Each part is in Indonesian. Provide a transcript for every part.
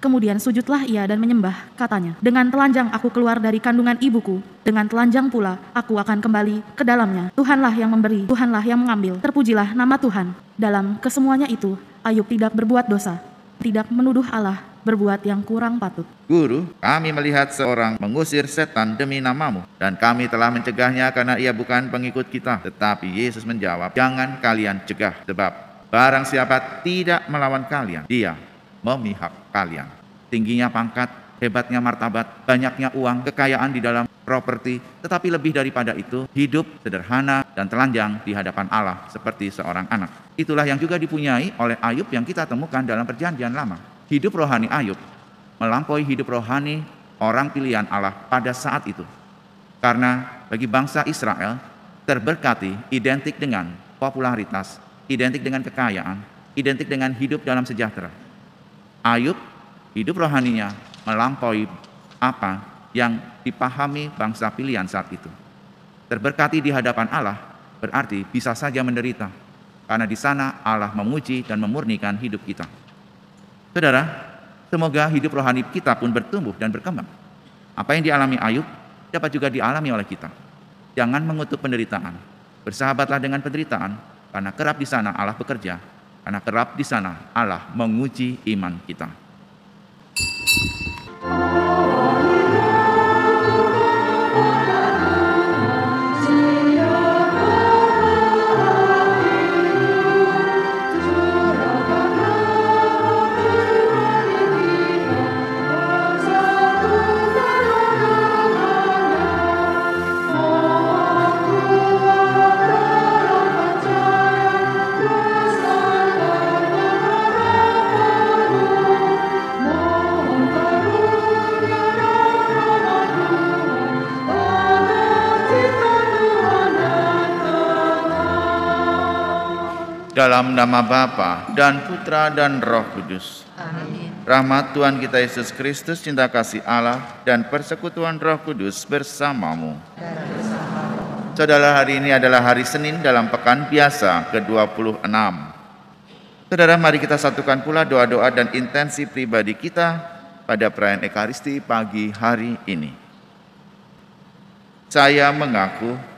Kemudian sujudlah ia dan menyembah, katanya, "Dengan telanjang aku keluar dari kandungan ibuku, dengan telanjang pula aku akan kembali ke dalamnya. Tuhanlah yang memberi, Tuhanlah yang mengambil, terpujilah nama Tuhan." Dalam kesemuanya itu, Ayub tidak berbuat dosa, tidak menuduh Allah berbuat yang kurang patut. Guru, kami melihat seorang mengusir setan demi namamu, dan kami telah mencegahnya karena ia bukan pengikut kita. Tetapi Yesus menjawab, "Jangan kalian cegah, sebab barang siapa tidak melawan kalian, dia memihak kalian." Tingginya pangkat, hebatnya martabat, banyaknya uang, kekayaan di dalam properti, tetapi lebih daripada itu, hidup sederhana dan telanjang di hadapan Allah seperti seorang anak. Itulah yang juga dipunyai oleh Ayub yang kita temukan dalam Perjanjian Lama. Hidup rohani Ayub melampaui hidup rohani orang pilihan Allah pada saat itu. Karena bagi bangsa Israel, terberkati identik dengan popularitas, identik dengan kekayaan, identik dengan hidup dalam sejahtera. Ayub, hidup rohaninya melampaui apa yang dipahami bangsa pilihan saat itu. Terberkati di hadapan Allah berarti bisa saja menderita, karena di sana Allah memuji dan memurnikan hidup kita. Saudara, semoga hidup rohani kita pun bertumbuh dan berkembang. Apa yang dialami Ayub dapat juga dialami oleh kita. Jangan mengutuk penderitaan. Bersahabatlah dengan penderitaan, karena kerap di sana Allah bekerja, karena kerap di sana Allah menguji iman kita. Dalam nama Bapa dan Putra dan Roh Kudus. Amin. Rahmat Tuhan kita Yesus Kristus, cinta kasih Allah, dan persekutuan Roh Kudus bersamamu. Saudara, hari ini adalah hari Senin dalam pekan biasa ke-26. Saudara, mari kita satukan pula doa-doa dan intensi pribadi kita pada perayaan Ekaristi pagi hari ini. Saya mengaku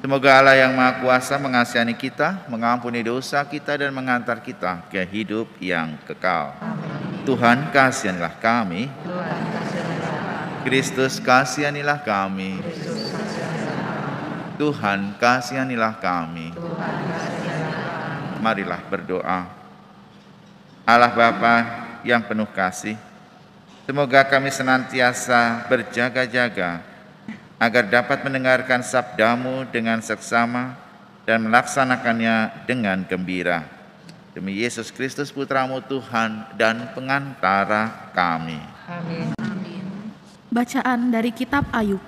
semoga Allah yang Maha Kuasa mengasihi kita, mengampuni dosa kita, dan mengantar kita ke hidup yang kekal. Amin. Tuhan kasihanilah kami. Kristus kasihanilah kami. Tuhan kasihanilah kami. Marilah berdoa. Allah Bapa yang penuh kasih, semoga kami senantiasa berjaga-jaga agar dapat mendengarkan sabda-Mu dengan seksama dan melaksanakannya dengan gembira. Demi Yesus Kristus Putra-Mu Tuhan dan pengantara kami. Amin. Bacaan dari kitab Ayub.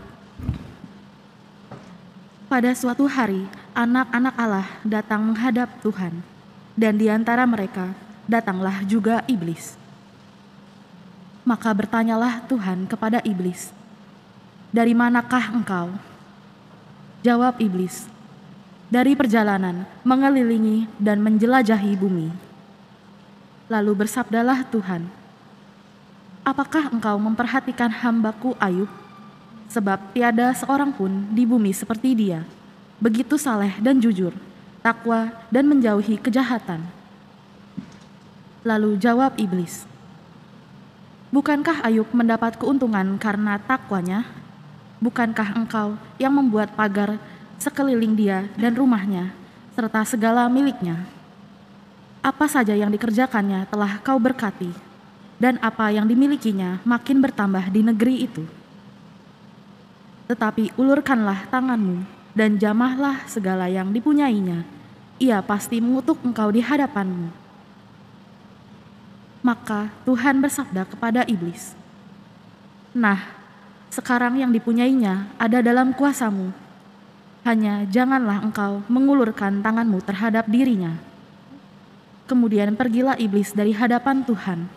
Pada suatu hari, anak-anak Allah datang menghadap Tuhan, dan di antara mereka datanglah juga iblis. Maka bertanyalah Tuhan kepada iblis, "Dari manakah engkau?" Jawab iblis, "Dari perjalanan mengelilingi dan menjelajahi bumi." Lalu bersabdalah Tuhan, "Apakah engkau memperhatikan hamba-Ku Ayub? Sebab tiada seorang pun di bumi seperti dia, begitu saleh dan jujur, takwa dan menjauhi kejahatan." Lalu jawab iblis, "Bukankah Ayub mendapat keuntungan karena takwanya? Bukankah engkau yang membuat pagar sekeliling dia dan rumahnya, serta segala miliknya? Apa saja yang dikerjakannya telah kau berkati, dan apa yang dimilikinya makin bertambah di negeri itu. Tetapi ulurkanlah tanganmu dan jamahlah segala yang dipunyainya, ia pasti mengutuk engkau di hadapanmu." Maka Tuhan bersabda kepada iblis, "Nah, sekarang yang dipunyainya ada dalam kuasa-Mu. Hanya janganlah Engkau mengulurkan tangan-Mu terhadap dirinya. Kemudian pergilah iblis dari hadapan Tuhan.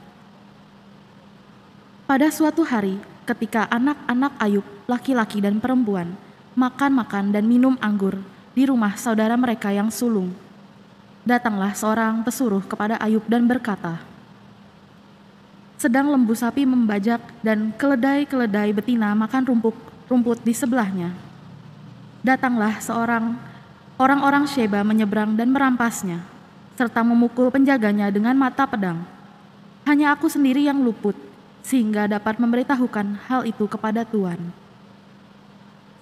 Pada suatu hari, ketika anak-anak Ayub, laki-laki dan perempuan, makan-makan dan minum anggur di rumah saudara mereka yang sulung, datanglah seorang pesuruh kepada Ayub dan berkata, sedang lembu sapi membajak dan keledai-keledai betina makan rumput di sebelahnya. Datanglah orang-orang Sheba menyeberang dan merampasnya, serta memukul penjaganya dengan mata pedang. Hanya aku sendiri yang luput, sehingga dapat memberitahukan hal itu kepada Tuhan.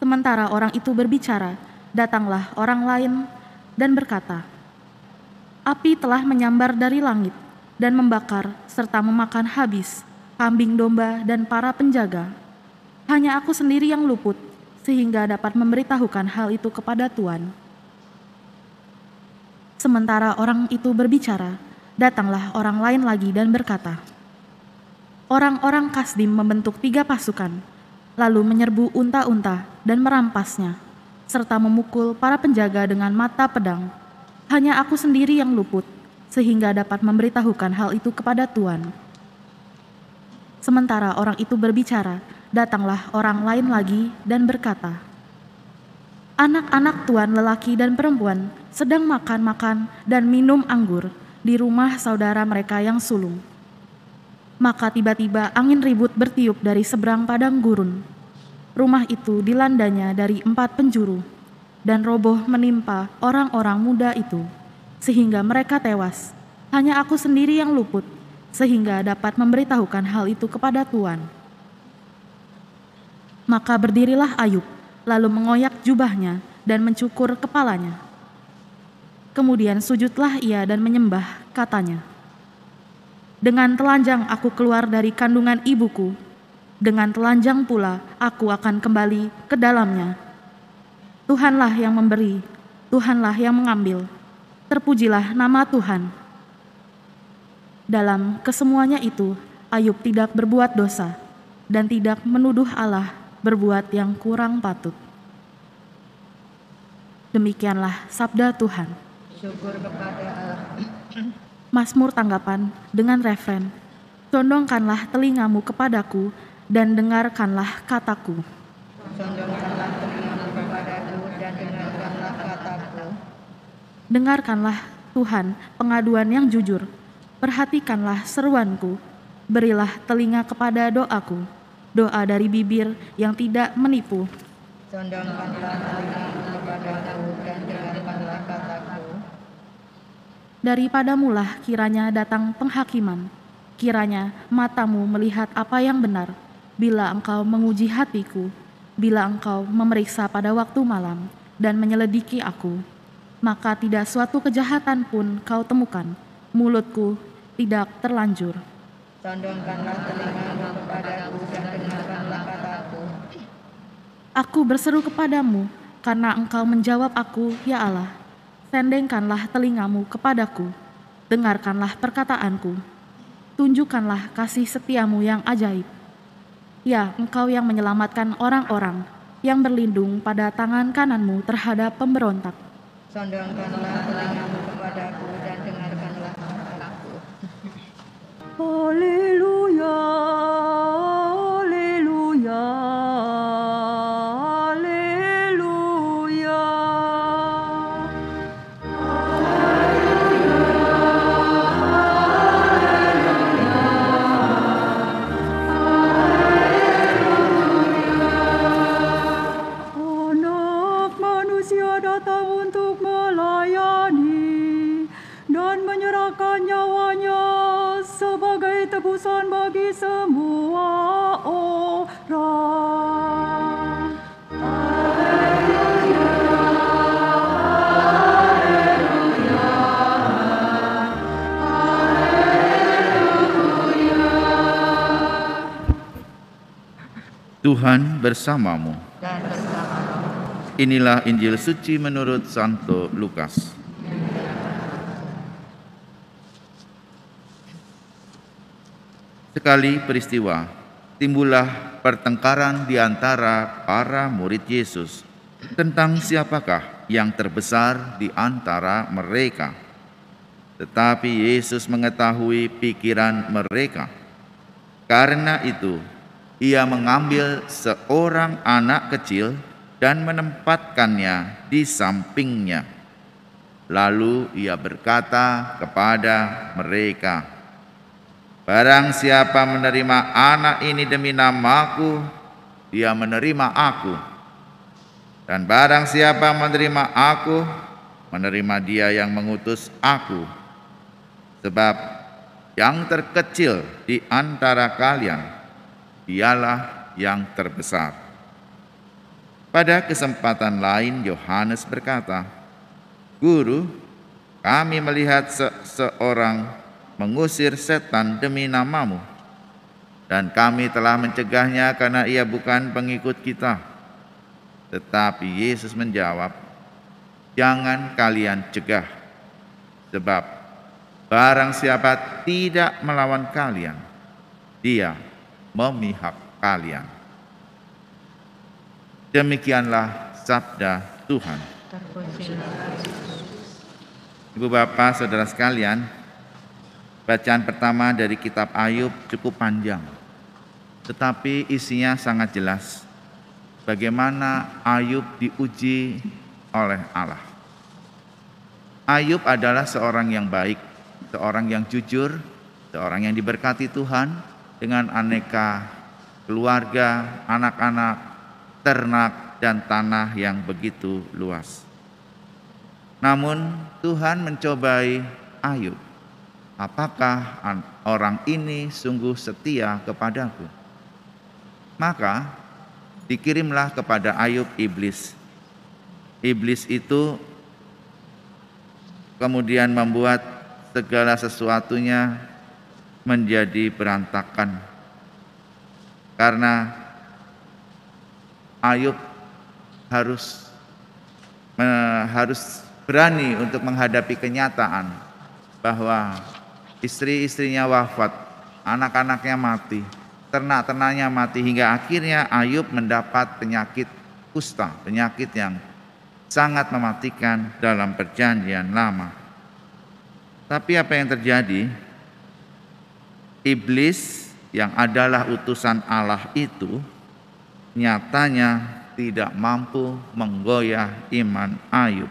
Sementara orang itu berbicara, datanglah orang lain dan berkata, api telah menyambar dari langit dan membakar serta memakan habis kambing domba dan para penjaga. Hanya aku sendiri yang luput, sehingga dapat memberitahukan hal itu kepada Tuhan. Sementara orang itu berbicara, datanglah orang lain lagi dan berkata, orang-orang Kasdim membentuk 3 pasukan, lalu menyerbu unta-unta dan merampasnya, serta memukul para penjaga dengan mata pedang. Hanya aku sendiri yang luput, sehingga dapat memberitahukan hal itu kepada Tuhan. Sementara orang itu berbicara, datanglah orang lain lagi dan berkata, anak-anak Tuhan lelaki dan perempuan sedang makan-makan dan minum anggur di rumah saudara mereka yang sulung. Maka tiba-tiba angin ribut bertiup dari seberang padang gurun. Rumah itu dilandanya dari 4 penjuru, dan roboh menimpa orang-orang muda itu, sehingga mereka tewas. Hanya aku sendiri yang luput, sehingga dapat memberitahukan hal itu kepada Tuhan. Maka berdirilah Ayub, lalu mengoyak jubahnya dan mencukur kepalanya. Kemudian sujudlah ia dan menyembah, katanya, dengan telanjang aku keluar dari kandungan ibuku, dengan telanjang pula aku akan kembali ke dalamnya. Tuhanlah yang memberi, Tuhanlah yang mengambil, terpujilah nama Tuhan. Dalam kesemuanya itu, Ayub tidak berbuat dosa, dan tidak menuduh Allah berbuat yang kurang patut. Demikianlah sabda Tuhan. Syukur kepada Allah. Mazmur tanggapan dengan refren, condongkanlah telingamu kepadaku dan dengarkanlah kataku. Condongkanlah telingamu kepadaku dan dengarkanlah kataku. Dengarkanlah Tuhan pengaduan yang jujur, perhatikanlah seruanku, berilah telinga kepada doaku, doa dari bibir yang tidak menipu. Condongkanlah telingamu kepadaku dan dengarkanlah kataku. Daripadamulah kiranya datang penghakiman, kiranya matamu melihat apa yang benar, bila engkau menguji hatiku, bila engkau memeriksa pada waktu malam dan menyelidiki aku, maka tidak suatu kejahatan pun kau temukan, mulutku tidak terlanjur. Condongkanlah telingamu kepadaku dan dengarkanlah kataku. Aku berseru kepadamu, karena engkau menjawab aku, ya Allah. Sendengkanlah telingamu kepadaku, dengarkanlah perkataanku, tunjukkanlah kasih setiamu yang ajaib. Ya, engkau yang menyelamatkan orang-orang, yang berlindung pada tangan kananmu terhadap pemberontak. Condongkanlah telingamu kepadaku dan dengarkanlah kataku. Haleluya, haleluya, haleluya. Anak manusia datang untuk melayani dan menyerahkan nyawanya sebagai tebusan bagi semua orang. Tuhan bersamamu. Dan bersama Inilah Injil suci menurut Santo Lukas. Sekali peristiwa, timbullah pertengkaran di antara para murid Yesus tentang siapakah yang terbesar di antara mereka. Tetapi Yesus mengetahui pikiran mereka. Karena itu, Ia mengambil seorang anak kecil dan menempatkannya di sampingnya. Lalu Ia berkata kepada mereka, "Barang siapa menerima anak ini demi nama-Ku, dia menerima Aku. Dan barang siapa menerima Aku, menerima Dia yang mengutus Aku. Sebab yang terkecil di antara kalian, dialah yang terbesar." Pada kesempatan lain Yohanes berkata, "Guru, kami melihat seorang mengusir setan demi nama-Mu, dan kami telah mencegahnya karena ia bukan pengikut kita." Tetapi Yesus menjawab, "Jangan kalian cegah, sebab barang siapa tidak melawan kalian, dia memihak kalian." Demikianlah sabda Tuhan. Ibu bapak saudara sekalian, bacaan pertama dari kitab Ayub cukup panjang, tetapi isinya sangat jelas. Bagaimana Ayub diuji oleh Allah. Ayub adalah seorang yang baik, seorang yang jujur, seorang yang diberkati Tuhan dengan aneka keluarga, anak-anak, ternak, dan tanah yang begitu luas. Namun Tuhan mencobai Ayub. Apakah orang ini sungguh setia kepadaku? Maka dikirimlah kepada Ayub iblis. Iblis itu kemudian membuat segala sesuatunya menjadi berantakan. Karena Ayub harus berani untuk menghadapi kenyataan bahwa istri-istrinya wafat, anak-anaknya mati, ternak-ternaknya mati, hingga akhirnya Ayub mendapat penyakit kusta, penyakit yang sangat mematikan dalam perjanjian lama. Tapi apa yang terjadi? Iblis yang adalah utusan Allah itu nyatanya tidak mampu menggoyah iman Ayub.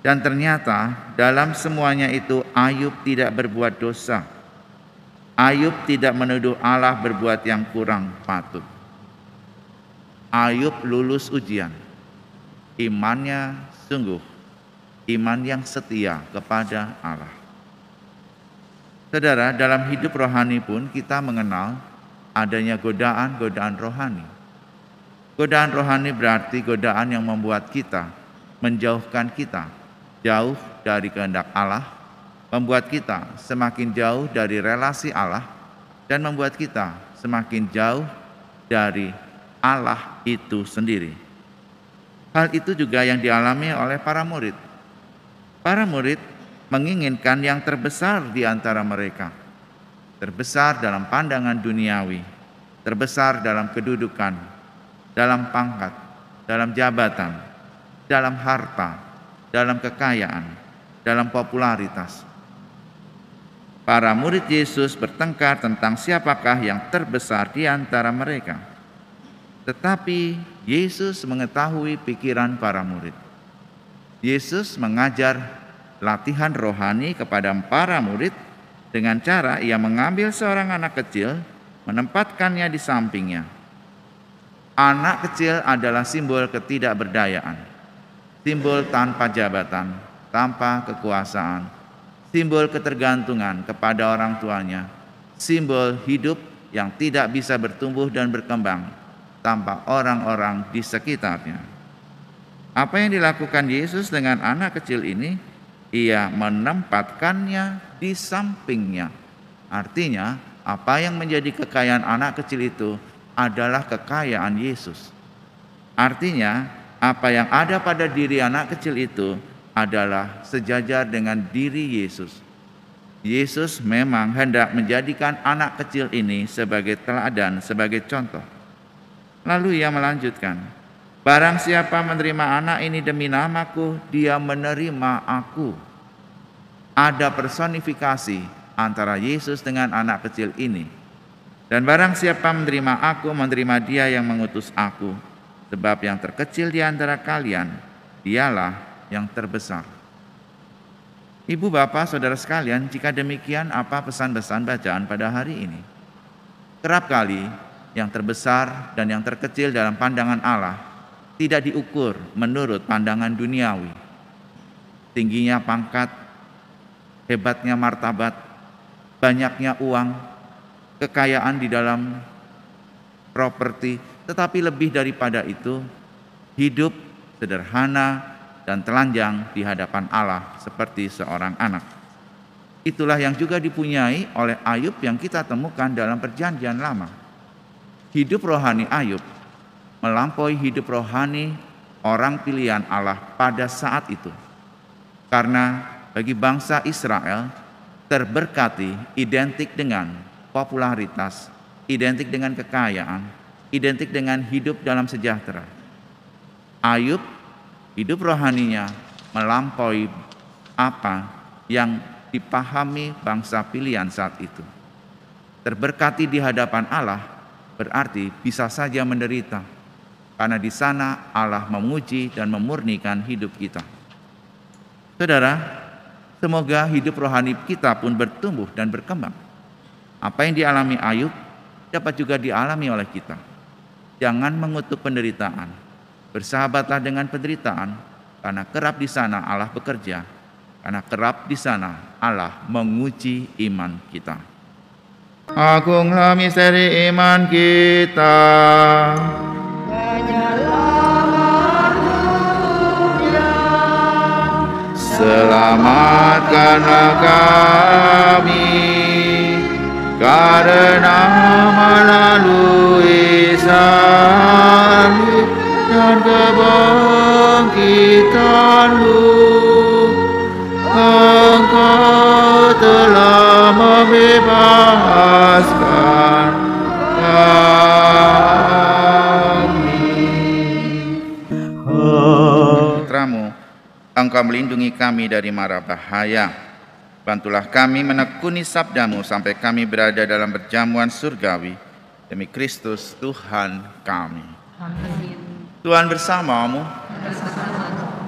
Dan ternyata dalam semuanya itu Ayub tidak berbuat dosa. Ayub tidak menuduh Allah berbuat yang kurang patut. Ayub lulus ujian. Imannya sungguh iman yang setia kepada Allah. Saudara, dalam hidup rohani pun kita mengenal adanya godaan-godaan rohani. Godaan rohani berarti godaan yang membuat kita, menjauhkan kita jauh dari kehendak Allah, membuat kita semakin jauh dari relasi Allah, dan membuat kita semakin jauh dari Allah itu sendiri. Hal itu juga yang dialami oleh para murid. Para murid menginginkan yang terbesar di antara mereka. Terbesar dalam pandangan duniawi, terbesar dalam kedudukan, dalam pangkat, dalam jabatan, dalam harta, dalam kekayaan, dalam popularitas. Para murid Yesus bertengkar tentang siapakah yang terbesar di antara mereka. Tetapi Yesus mengetahui pikiran para murid. Yesus mengajar latihan rohani kepada para murid dengan cara Ia mengambil seorang anak kecil, menempatkannya di sampingnya. Anak kecil adalah simbol ketidakberdayaan, simbol tanpa jabatan, tanpa kekuasaan, simbol ketergantungan kepada orang tuanya, simbol hidup yang tidak bisa bertumbuh dan berkembang tanpa orang-orang di sekitarnya. Apa yang dilakukan Yesus dengan anak kecil ini? Ia menempatkannya di sampingnya. Artinya, apa yang menjadi kekayaan anak kecil itu adalah kekayaan Yesus. Artinya, apa yang ada pada diri anak kecil itu adalah sejajar dengan diri Yesus. Yesus memang hendak menjadikan anak kecil ini sebagai teladan, sebagai contoh. Lalu ia melanjutkan, barang siapa menerima anak ini demi namaku, dia menerima aku. Ada personifikasi antara Yesus dengan anak kecil ini. Dan barang siapa menerima aku, menerima dia yang mengutus aku. Sebab yang terkecil di antara kalian, dialah yang terbesar. Ibu, bapak, saudara sekalian, jika demikian apa pesan-pesan bacaan pada hari ini? Kerap kali yang terbesar dan yang terkecil dalam pandangan Allah tidak diukur menurut pandangan duniawi. Tingginya pangkat, hebatnya martabat, banyaknya uang, kekayaan di dalam properti, tetapi lebih daripada itu, hidup sederhana dan telanjang di hadapan Allah seperti seorang anak. Itulah yang juga dipunyai oleh Ayub yang kita temukan dalam Perjanjian Lama. Hidup rohani Ayub melampaui hidup rohani orang pilihan Allah pada saat itu. Karena bagi bangsa Israel, terberkati identik dengan popularitas, identik dengan kekayaan, identik dengan hidup dalam sejahtera. Ayub, hidup rohaninya melampaui apa yang dipahami bangsa pilihan saat itu. Terberkati di hadapan Allah berarti bisa saja menderita, karena di sana Allah menguji dan memurnikan hidup kita. Saudara, semoga hidup rohani kita pun bertumbuh dan berkembang. Apa yang dialami Ayub dapat juga dialami oleh kita. Jangan mengutuk penderitaan. Bersahabatlah dengan penderitaan, karena kerap di sana Allah bekerja, karena kerap di sana Allah menguji iman kita. Agunglah misteri iman kita. Selamatkanlah kami, karena melalui salib dan kebangkitan-Mu, Engkau telah membebaskan kami. Putramu, Engkau melindungi kami dari mara bahaya. Bantulah kami menekuni sabda-Mu sampai kami berada dalam perjamuan surgawi. Demi Kristus Tuhan kami. Amin. Tuhan bersamamu.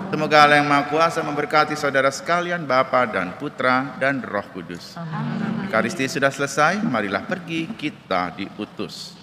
Semoga Allah yang Maha Kuasa memberkati saudara sekalian, Bapa dan Putra dan Roh Kudus. Ekaristi sudah selesai, marilah pergi, kita diutus.